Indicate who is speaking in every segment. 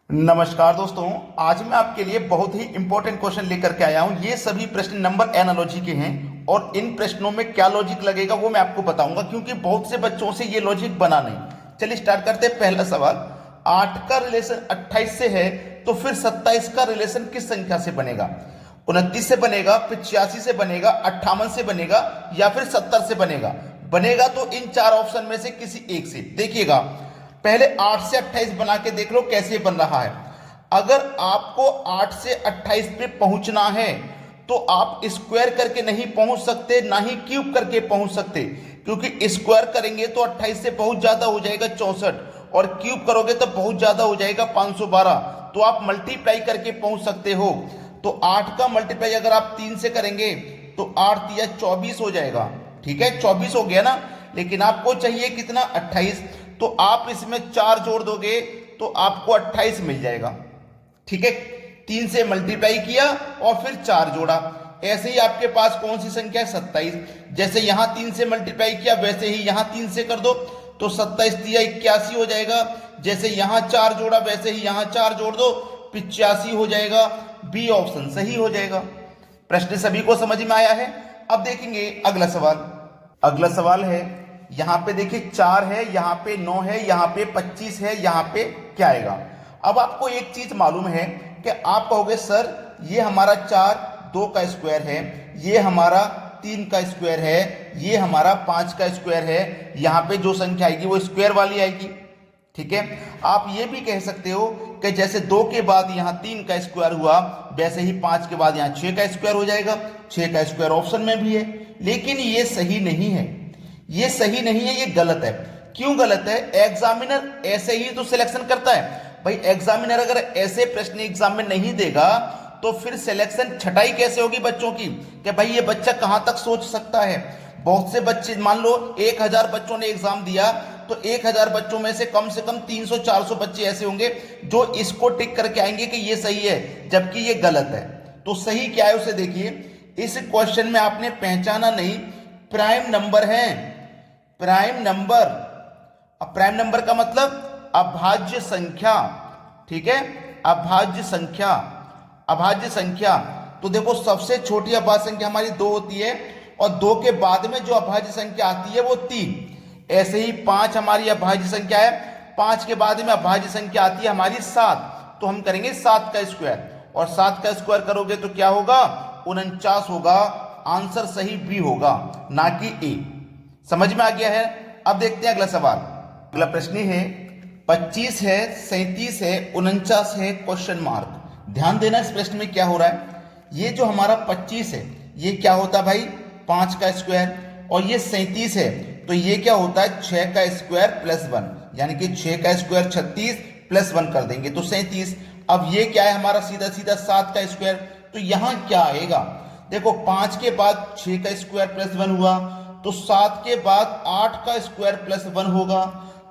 Speaker 1: नमस्कार दोस्तों, आज मैं आपके लिए बहुत ही इंपॉर्टेंट क्वेश्चन लेकर के आया हूं। ये सभी प्रश्न नंबर एनालॉजी के हैं और इन प्रश्नों में क्या लॉजिक लगेगा वो मैं आपको बताऊंगा, क्योंकि बहुत से बच्चों से ये लॉजिक बना नहीं। चलिए स्टार्ट करते हैं। पहला सवाल, 8 का रिलेशन 28 से है तो फिर 27 का रिलेशन किस संख्या से बनेगा? 29 से बनेगा, 85 से बनेगा, 58 से बनेगा या फिर 70 से बनेगा? बनेगा तो इन चार ऑप्शन में से किसी एक से। देखिएगा, पहले 8 से 28 बना के देख लो कैसे बन रहा है। अगर आपको 8 से 28 पे पहुंचना है तो आप स्क्वायर करके नहीं पहुंच सकते, ना ही क्यूब करके पहुंच सकते, क्योंकि स्क्वायर करेंगे तो 28 से बहुत ज्यादा हो जाएगा 64 और क्यूब करोगे तो बहुत ज्यादा हो जाएगा 512। तो आप मल्टीप्लाई करके पहुंच सकते हो। तो 8 का मल्टीप्लाई अगर आप 3 से करेंगे तो 8 या 24 हो जाएगा। ठीक है, 24 हो गया ना। लेकिन आपको चाहिए कितना? 28। तो आप इसमें 4 जोड़ दोगे तो आपको 28 मिल जाएगा। ठीक है, 3 से मल्टीप्लाई किया और फिर 4 जोड़ा। ऐसे ही आपके पास कौन सी संख्या है? 27। जैसे यहां 3 से मल्टीप्लाई किया वैसे ही यहां 3 से कर दो तो 27 या 81 हो जाएगा। जैसे यहां 4 जोड़ा वैसे ही यहां 4 जोड़ दो, 85 हो जाएगा। बी ऑप्शन सही हो जाएगा। प्रश्न सभी को समझ में आया है? अब देखेंगे अगला सवाल। अगला सवाल है, यहां पे देखिए 4 है, यहां पे 9 है, यहां पे 25 है, यहां पे क्या आएगा? अब आपको एक चीज मालूम है कि आप कहोगे सर ये हमारा 4 2 का स्क्वायर है, ये हमारा 3 का स्क्वायर है, ये हमारा 5 का स्क्वायर है, यहां पे जो संख्या आएगी वो स्क्वायर वाली आएगी। ठीक है, आप ये भी कह सकते हो कि जैसे 2 के बाद यहां 3 का स्क्वायर हुआ वैसे ही 5 के बाद यहां 6 का स्क्वायर हो जाएगा। 6 का स्क्वायर ऑप्शन में भी है, लेकिन ये सही नहीं है। ये सही नहीं है, ये गलत है। क्यों गलत है? एग्जामिनर ऐसे ही तो सिलेक्शन करता है भाई। एग्जामिनर अगर ऐसे प्रश्न एग्जाम में नहीं देगा तो फिर सिलेक्शन छटाई कैसे होगी बच्चों की कि भाई ये बच्चा कहां तक सोच सकता है। बहुत से बच्चे, मान लो 1000 बच्चों ने एग्जाम दिया तो 1000 बच्चों में से कम 300-400 बच्चे ऐसे होंगे जो इसको टिक करके आएंगे कि ये सही है, जबकि ये गलत है। तो सही क्या है उसे देखिए। इस क्वेश्चन में आपने पहचाना नहीं, प्राइम नंबर है। प्राइम नंबर, अब प्राइम नंबर का मतलब अभाज्य संख्या। ठीक है, अभाज्य संख्या। अभाज्य संख्या तो देखो, सबसे छोटी अभाज्य संख्या हमारी 2 होती है और 2 के बाद में जो अभाज्य संख्या आती है वो 3। ऐसे ही 5 हमारी अभाज्य संख्या है, 5 के बाद में अभाज्य संख्या आती है हमारी 7। तो हम करेंगे 7 का स्क्वायर, और 7 का स्क्वायर करोगे तो क्या होगा? 49 होगा। आंसर सही बी होगा, ना कि ए। समझ में आ गया है? अब देखते हैं अगला सवाल। अगला प्रश्न है, 25 है, 37 है, 49 है, क्वेश्चन मार्क। ध्यान देना इस प्रश्न में क्या हो रहा है। ये जो हमारा 25 है ये क्या होता है भाई? 5 का स्क्वायर। और ये 37 है तो ये क्या होता है? 6 का स्क्वायर प्लस 1, यानी कि 6 का स्क्वायर 36 प्लस 1 कर देंगे तो 37। अब ये क्या है हमारा? सीधा सीधा 7 का स्क्वायर। तो यहां क्या आएगा? देखो, 5 के बाद 6 का स्क्वायर प्लस 1 हुआ तो 7 के बाद 8 का स्क्वायर प्लस 1 होगा।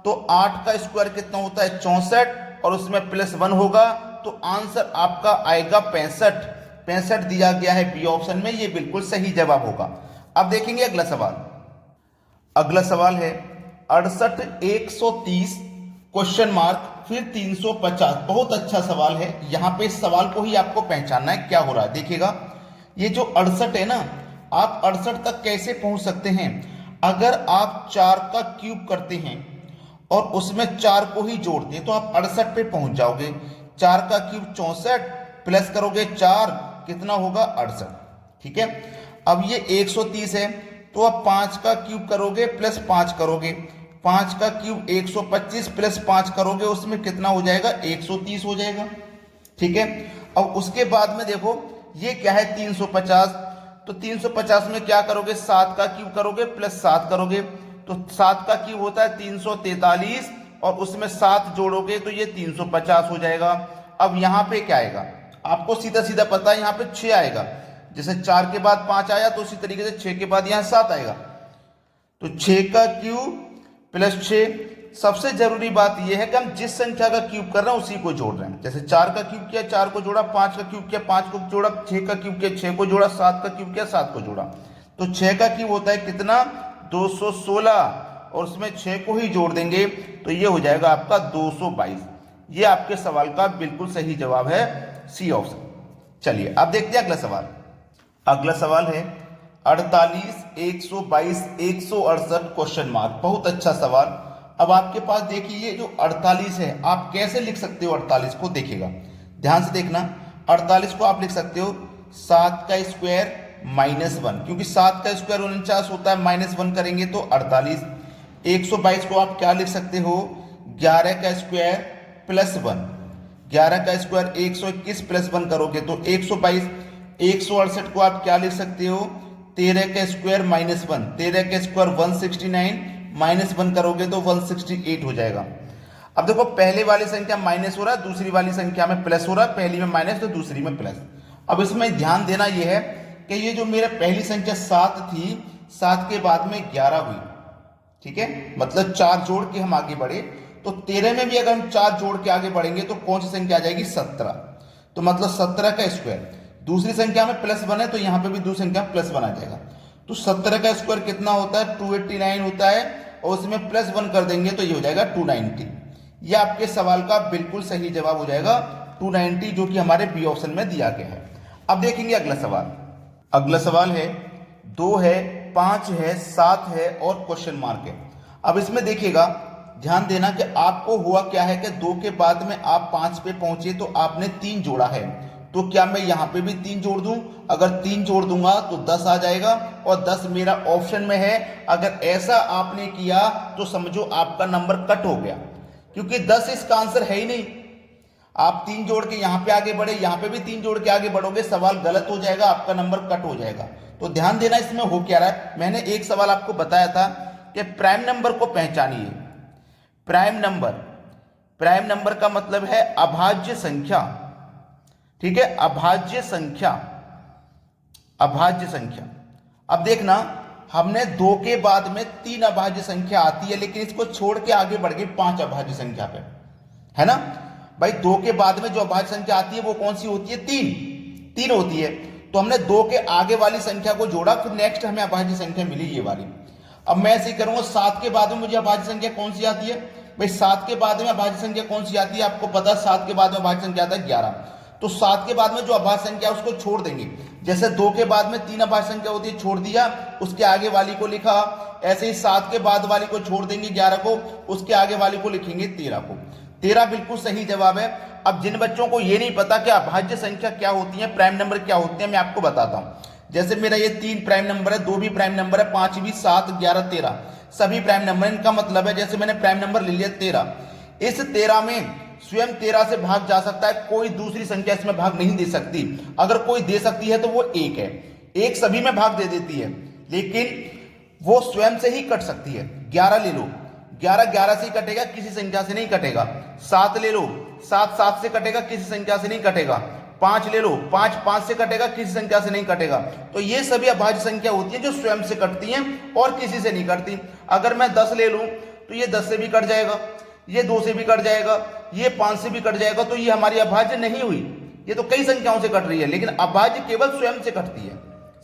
Speaker 1: तो 8 का स्क्वायर कितना होता है? 64, और उसमें प्लस 1 होगा तो आंसर आपका आएगा 65। 65 दिया गया है बी ऑप्शन में, ये बिल्कुल सही जवाब होगा। अब देखेंगे अगला सवाल। अगला सवाल है 68 130 क्वेश्चन मार्क फिर 350। बहुत अच्छा सवाल है। यहां पे इस सवाल को ही आपको पहचानना है क्या हो रहा है। देखिएगा, ये जो 68 है ना, आप 68 तक कैसे पहुंच सकते हैं? अगर आप 4 का क्यूब करते हैं और उसमें 4 को ही जोड़ते हैं तो आप 68 पे पहुंच जाओगे। 4 का क्यूब 64 प्लस करोगे 4, कितना होगा? 68। ठीक है, अब ये 130 है तो आप 5 का क्यूब करोगे प्लस 5 करोगे। 5 का क्यूब 125 प्लस 5 करोगे, उसमें कितना हो जाएगा? 130 हो जाएगा। ठीक है, अब उसके बाद में देखो ये क्या है? 350। तो 350 में क्या करोगे? 7 का क्यूब करोगे प्लस 7 करोगे। तो 7 का क्यूब होता है 343 और उसमें 7 जोड़ोगे तो ये 350 हो जाएगा। अब यहां पे क्या आएगा? आपको सीधा सीधा पता है, यहां पे 6 आएगा। जैसे 4 के बाद 5 आया तो उसी तरीके से 6 के बाद यहां 7 आएगा। तो 6 का क्यूब प्लस 6। सबसे जरूरी बात यह है कि हम जिस संख्या का क्यूब कर रहे हैं उसी को जोड़ रहे हैं। जैसे 4 का क्यूब किया 4 को जोड़ा, 5 का क्यूब किया 5 को जोड़ा, 6 का क्यूब किया 6 को जोड़ा, 7 का क्यूब किया 7 को जोड़ा। तो 6 का क्यूब होता है कितना? 216, और उसमें 6 को ही जोड़ देंगे तो ये हो जाएगा आपका 222। ये आपके सवाल का बिल्कुल सही जवाब है, सी ऑप्शन। चलिए अब देखते हैं अगला सवाल। अगला सवाल है 48, 122, 168 क्वेश्चन मार्क। बहुत अच्छा सवाल। अब आपके पास देखिए ये जो 48 है, आप कैसे लिख सकते हो 48 को, देखिएगा ध्यान से देखना। 48 को आप लिख सकते हो 7 का स्क्वायर -1, क्योंकि 7 का स्क्वायर 49 होता है, -1 करेंगे तो 48। 122 को आप क्या लिख सकते हो, 11 का स्क्वायर +1, 11 का स्क्वायर 121 +1 करोगे तो 122। 168 को आप क्या लिख सकते हो, 13 का स्क्वायर -1, 13 का स्क्वायर 169, -1 करोगे तो 168 हो जाएगा। अब देखो पहले वाली संख्या माइनस हो रहा है, दूसरी वाली संख्या में प्लस हो रहा है, पहली में माइनस तो दूसरी में प्लस। अब इसमें ध्यान देना यह है कि ये जो मेरा पहली संख्या 7 थी, 7 के बाद में 11 हुई, ठीक है, मतलब 4 जोड़ के हम आगे बढ़े, तो 13 में भी अगर हम 4 जोड़ के आगे बढ़ेंगे तो कौन सी संख्या आ जाएगी, 17। तो मतलब 17 का स्क्वायर, दूसरी संख्या में +1 है तो यहां पे भी दूसरी संख्या +1 आ जाएगा। तो 17 का स्क्वायर कितना होता है, 289 होता है, और उसमें +1 कर देंगे तो ये हो जाएगा 290। ये आपके सवाल का बिल्कुल सही जवाब हो जाएगा 290, जो कि हमारे बी ऑप्शन में दिया गया है। अब देखेंगे अगला सवाल। अगला सवाल है 2 है, 5 है, 7 है और क्वेश्चन मार्क है। अब इसमें देखिएगा, ध्यान देना कि आपको हुआ क्या है कि 2 के बाद में आप 5 पे पहुंचे तो आपने 3 जोड़ा है, तो क्या मैं यहां पे भी 3 जोड़ दूं? अगर 3 जोड़ दूंगा तो 10 आ जाएगा, और 10 मेरा ऑप्शन में है। अगर ऐसा आपने किया तो समझो आपका नंबर कट हो गया, क्योंकि 10 इसका आंसर है ही नहीं। आप 3 जोड़ के यहां पे आगे बढ़े, यहां पे भी 3 जोड़ के आगे बढ़ोगे, सवाल गलत हो जाएगा, आपका नंबर कट हो जाएगा। तो ध्यान देना इसमें हो क्या रहा है। मैंने एक सवाल आपको बताया था कि प्राइम नंबर को पहचानिए। प्राइम नंबर का मतलब है अभाज्य संख्या, ठीक है, अभाज्य संख्या। अब देखना, हमने 2 के बाद में 3 अभाज्य संख्या आती है, लेकिन इसको छोड़ के आगे बढ़ गई 5 अभाज्य संख्या पे, है ना भाई। 2 के बाद में जो अभाज्य संख्या आती है वो कौन सी होती है, 3 होती है। तो हमने 2 के आगे वाली संख्या को जोड़ा, फिर नेक्स्ट हमें अभाज्य संख्या मिली ये वाली। अब मैं ऐसे ही करूंगा, 7 के बाद में मुझे अभाज्य संख्या कौन सी आती है भाई, 7 के बाद में अभाज्य संख्या कौन सी आती है, आपको पता है 7 के बाद में अभाज्य संख्या आता है 11। तो 7 के बाद में जो अभाज्य संख्या है उसको छोड़ देंगे। जैसे 2 के बाद में 3 अभाज्य संख्या होती है, छोड़ दिया, उसके आगे वाली को लिखा। ऐसे ही 7 के बाद वाली को छोड़ देंगे 11 को, उसके आगे वाली को लिखेंगे 13 को। 13 बिल्कुल सही जवाब है। अब जिन बच्चों को ये नहीं पता कि अभाज्य संख्या क्या होती है, प्राइम नंबर क्या होते हैं, मैं आपको बताता हूं। जैसे मेरा ये 3 प्राइम नंबर है, 2 भी प्राइम नंबर है, 5 भी, 7, 11, 13 सभी प्राइम नंबर। इनका मतलब है जैसे मैंने प्राइम नंबर ले लिया 13, इस 13 में स्वयं 13 से भाग जा सकता है, कोई दूसरी संख्या इसमें भाग नहीं दे सकती। अगर कोई दे सकती है तो वो 1 है, 1 सभी में भाग दे देती है, लेकिन वो स्वयं से ही कट सकती है। 11 ले लो, 11 11 से ही कटेगा, किसी संख्या से नहीं कटेगा। 7 ले लो, 7 7 से कटेगा, किसी संख्या से नहीं कटेगा। 5 ले लो, 5 5 से कटेगा, किसी संख्या से नहीं कटेगा। तो ये सभी अभाज्य संख्या होती है जो स्वयं से कटती हैं और किसी से नहीं कटती। अगर मैं 10 ले लूं तो ये 10 से भी कट जाएगा, ये 2 से भी कट जाएगा, ये 5 से भी कट जाएगा। तो ये हमारी अभाज्य नहीं हुई, ये तो कई संख्याओं से कट रही है, लेकिन अभाज्य केवल स्वयं से कटती है।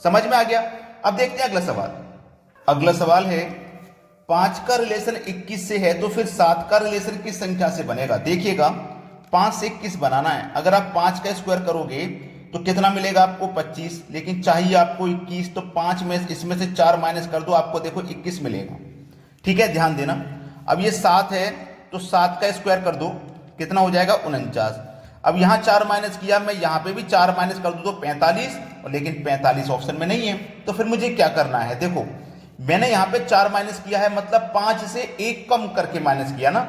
Speaker 1: समझ में आ गया। अब देखते हैं अगला सवाल। अगला सवाल है 5 का रिलेशन 21 से है, तो फिर 7 का रिलेशन किस संख्या से बनेगा। देखिएगा, 5 से 21 बनाना है। अगर आप 5 का स्क्वायर करोगे तो कितना मिलेगा आपको, 25, लेकिन चाहिए आपको 21, तो 5 में इसमें से 4 माइनस कर दो, आपको देखो 21 मिलेगा। ठीक है, ध्यान देना। अब ये 7 है तो 7 का स्क्वायर कर दो, कितना हो जाएगा, 49। अब यहाँ 4 माइनस किया, मैं यहाँ पे भी 4 माइनस कर दूं तो 45, लेकिन 45 ऑप्शन में नहीं है। तो फिर मुझे क्या करना है, देखो मैंने यहाँ पे 4 माइनस किया है, मतलब 5 से 1 कम करके माइनस किया ना,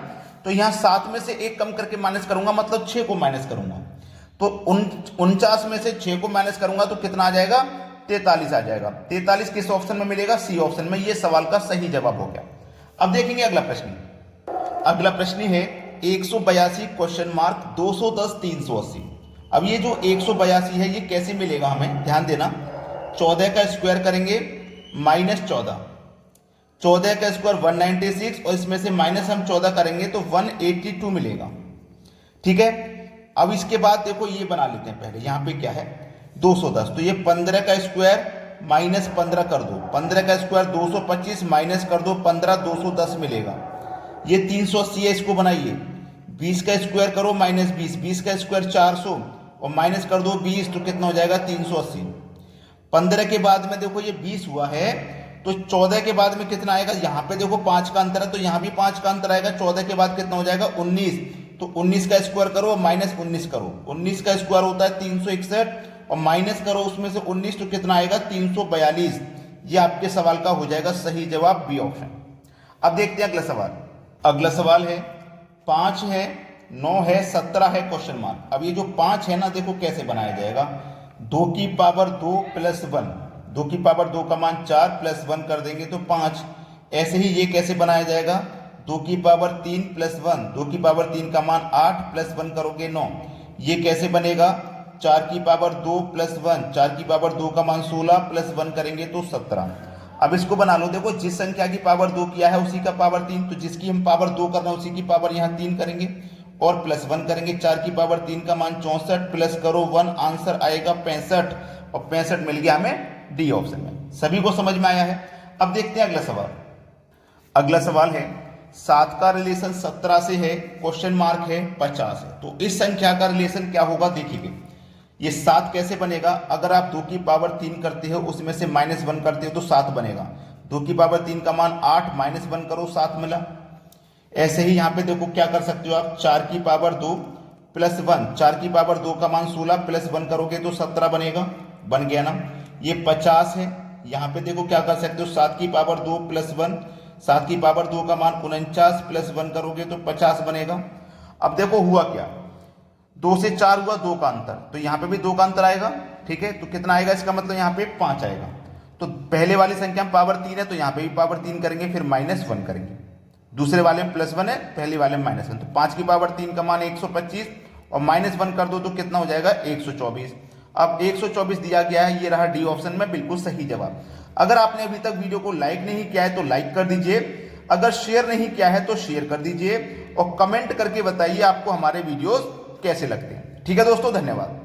Speaker 1: तो यहाँ 7 में से 1 कम करके माइनस करूंगा, मतलब 6 को माइनस करूंगा। तो 49 में से 6 को माइनस करूंगा तो कितना आ जाएगा, 43 आ जाएगा। 43 किस ऑप्शन में मिलेगा, सी ऑप्शन में। ये सवाल का सही जवाब हो गया। अब देखेंगे अगला प्रश्न। अगला प्रश्न है 182 क्वेश्चन मार्क 210 380। अब ये जो 182 है ये कैसे मिलेगा हमें, ध्यान देना। 14 का स्क्वायर करेंगे -14, 14 का स्क्वायर 196, और इसमें से माइनस हम 14 करेंगे तो 182 मिलेगा। ठीक है, अब इसके बाद देखो ये बना लेते हैं। पहले यहाँ पे क्या है, 210, तो ये 15 का स्क्वायर -15 कर दो, 15 का स्क्वायर 225 माइनस कर दो 15, 210 मिलेगा। ये 380 है, इसको बनाइए, 20 का स्क्वायर करो माइनस 20, 20 का स्क्वायर 400 और माइनस कर दो 20 तो कितना हो जाएगा 380। 15 के बाद में देखो ये 20 हुआ है तो 14 के बाद में कितना आएगा, यहाँ पे देखो 5 का अंतर है तो यहाँ भी 5 का अंतर आएगा। 14 के बाद कितना हो जाएगा 19, तो 19 का स्क्वायर करो माइनस 19 करो, 19 का स्क्वायर होता है 361 और माइनस करो उसमें से 19 तो कितना आएगा 342। ये आपके सवाल का हो जाएगा सही जवाब बी ऑप्शन। अब देखते हैं अगला सवाल। अगला सवाल है 5 है 9 है 17 है क्वेश्चन मार्क। अब ये जो 5 है ना देखो कैसे बनाया जाएगा, 2 की पावर 2 प्लस 1, 2 की पावर 2 का मान 4 प्लस 1 कर देंगे तो 5। ऐसे ही ये कैसे बनाया जाएगा, 2 की पावर 3 प्लस 1, 2 की पावर 3 का मान 8 प्लस 1 करोगे 9। ये कैसे बनेगा, 4 की पावर 2 प्लस 1, 4 की पावर 2 का मान 16 प्लस 1 करेंगे तो 17। अब इसको बना लो, देखो जिस संख्या की पावर 2 किया है उसी का पावर 3, तो जिसकी हम पावर 2 कर रहे हैं उसी की पावर यहाँ 3 करेंगे और प्लस 1 करेंगे। 4 की पावर 3 का मान 64 प्लस करो 1, आंसर आएगा 65 और 65 मिल गया हमें डी ऑप्शन में। सभी को समझ में आया है। अब देखते हैं अगला सवाल। अगला सवाल है 7 का रिलेशन 17 से है, क्वेश्चन मार्क है 50 है। तो इस संख्या का रिलेशन क्या होगा देखिए, ये 7 कैसे बनेगा, अगर आप 2 की पावर 3 करते हो उसमें से माइनस 1 करते हो तो 7 बनेगा। 2 की पावर 3 का मान 8 माइनस 1 करो 7 मिला। ऐसे ही यहाँ पे देखो क्या कर सकते हो आप, 4 की पावर 2 प्लस 1, 4 की पावर 2 का मान 16 प्लस 1 करोगे तो 17 बनेगा, बन गया ना। ये 50 है, यहाँ पे देखो क्या कर सकते हो, 7 की पावर 2 प्लस 1, 7 की पावर 2 का मान 49 प्लस 1 करोगे तो 50 बनेगा। अब देखो हुआ क्या, 2 से 4 हुआ 2 का अंतर, तो यहाँ पे भी 2 का अंतर आएगा, ठीक है। तो कितना आएगा, इसका मतलब यहाँ पे 5 आएगा। तो पहले वाली संख्या में पावर 3 है तो यहाँ पे भी पावर 3 करेंगे, फिर माइनस 1 करेंगे। दूसरे वाले में प्लस 1 है, पहले वाले में माइनस 1, तो 5 की पावर 3 का मान 125 और माइनस 1 कर दो तो कितना हो जाएगा 124। अब 124 दिया गया है, ये रहा डी ऑप्शन में बिल्कुल सही जवाब। अगर आपने अभी तक वीडियो को लाइक नहीं किया है तो लाइक कर दीजिए, अगर शेयर नहीं किया है तो शेयर कर दीजिए और कमेंट करके बताइए आपको हमारे वीडियोस कैसे लगते हैं। ठीक है दोस्तों, धन्यवाद।